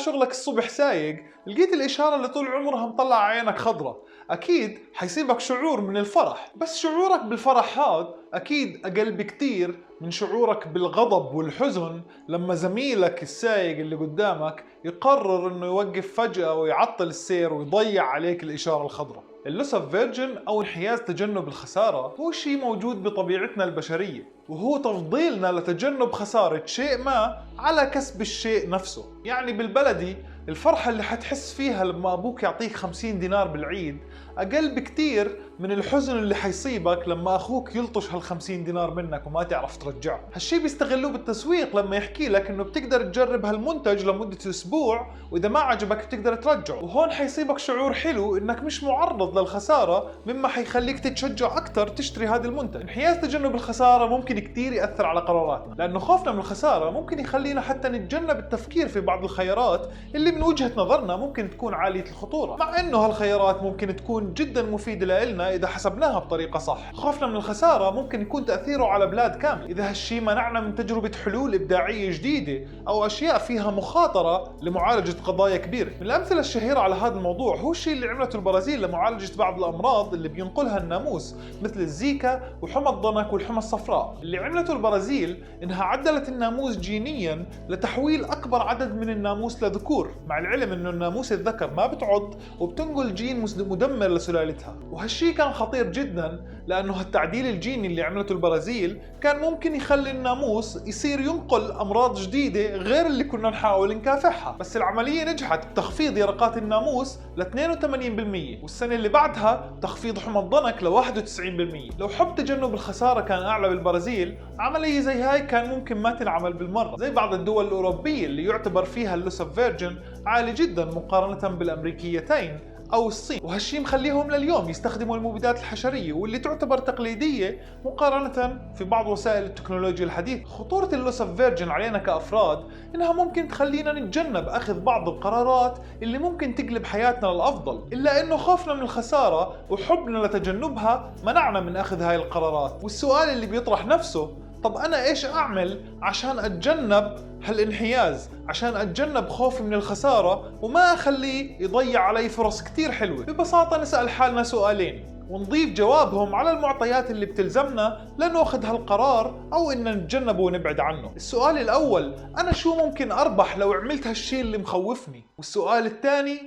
شغلك الصبح سايق لقيت الإشارة اللي طول عمرها مطلع عينك خضرة، أكيد حيصيبك شعور من الفرح، بس شعورك بالفرح هذا أكيد أقل بكتير من شعورك بالغضب والحزن لما زميلك السايق اللي قدامك يقرر إنه يوقف فجأة ويعطل السير ويضيع عليك الإشارة الخضراء. اللوس اوف فيرجن أو انحياز تجنب الخسارة هو شيء موجود بطبيعتنا البشرية، وهو تفضيلنا لتجنب خسارة شيء ما على كسب الشيء نفسه. يعني بالبلدي الفرحة اللي حتحس فيها لما أبوك يعطيك 50 دينار بالعيد أقل بكتير من الحزن اللي حيصيبك لما أخوك يلطش هال50 دينار منك وما تعرف ترجعه. هالشي بيستغلوه بالتسويق لما يحكي لك إنه بتقدر تجرب هالمنتج لمدة أسبوع وإذا ما عجبك بتقدر ترجعه، وهون حيصيبك شعور حلو إنك مش معرض للخسارة مما حيخليك تتشجع أكتر تشتري هذا المنتج. انحياز تجنب الخسارة ممكن كتير يأثر على قراراتنا، لأنه خوفنا من الخسارة ممكن يخلينا حتى نتجنب التفكير في بعض الخيارات اللي من وجهة نظرنا ممكن تكون عالية الخطورة، مع إنه هالخيارات ممكن تكون جدا مفيدة لنا إذا حسبناها بطريقة صح. خوفنا من الخسارة ممكن يكون تأثيره على بلاد كامل إذا هالشي منعنا من تجربة حلول إبداعية جديدة أو أشياء فيها مخاطرة لمعالجة قضايا كبيرة. من الأمثلة الشهيرة على هذا الموضوع هو الشيء اللي عملته البرازيل لمعالجة بعض الأمراض اللي بينقلها الناموس مثل الزيكا وحمى الضنك والحمى الصفراء. اللي عملته البرازيل إنها عدلت الناموس جينيا لتحويل أكبر عدد من الناموس لذكور، مع العلم إنه الناموس الذكر ما بتعض وبتنقل جين مدمر لسلالتها. وهالشي كان خطير جدا لأنه هالتعديل الجيني اللي عملته البرازيل كان ممكن يخلي الناموس يصير ينقل أمراض جديدة غير اللي كنا نحاول نكافحها. بس العملية نجحت بتخفيض يرقات الناموس ل 82%، والسنة اللي بعدها تخفيض حمى الضنك ل 91%. لو حب تجنب الخسارة كان أعلى بالبرازيل، عملية زي هاي كان ممكن ما تنعمل بالمرة زي بعض الدول الأوروبية اللي يعتبر فيها اللوس اوف فيرجن عالي جدا مقارنة بالأمريكيتين أو الصين، وهالشي مخليهم لليوم يستخدموا المبيدات الحشرية واللي تعتبر تقليدية مقارنة في بعض وسائل التكنولوجيا الحديثة. خطورة اللوس اوف فيرجن علينا كأفراد إنها ممكن تخلينا نتجنب أخذ بعض القرارات اللي ممكن تقلب حياتنا للأفضل، إلا إنه خوفنا من الخسارة وحبنا لتجنبها منعنا من أخذ هاي القرارات. والسؤال اللي بيطرح نفسه، طب أنا إيش أعمل عشان أتجنب هالانحياز، عشان أتجنب خوفي من الخسارة وما أخليه يضيع علي فرص كتير حلوة؟ ببساطة نسأل حالنا سؤالين ونضيف جوابهم على المعطيات اللي بتلزمنا لنأخذ هالقرار أو إن نتجنبه ونبعد عنه. السؤال الأول، أنا شو ممكن أربح لو عملت هالشي اللي مخوفني؟ والسؤال الثاني،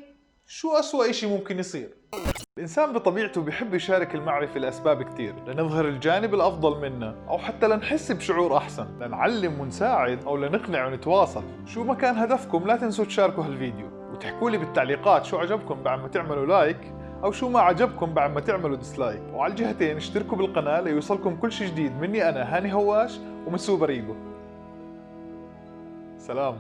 شو أسوأ إشي ممكن يصير؟ الإنسان بطبيعته بيحب يشارك المعرفة لأسباب كتير، لنظهر الجانب الأفضل منا أو حتى لنحس بشعور أحسن، لنعلم ونساعد أو لنقنع ونتواصل. شو ما كان هدفكم لا تنسوا تشاركوا هالفيديو وتحكوا لي بالتعليقات شو عجبكم بعد ما تعملوا لايك أو شو ما عجبكم بعد ما تعملوا ديسلايك، وعلى الجهتين اشتركوا بالقناة ليوصلكم كل شي جديد مني أنا هاني هواش ومن سوبر إيجو. سلام.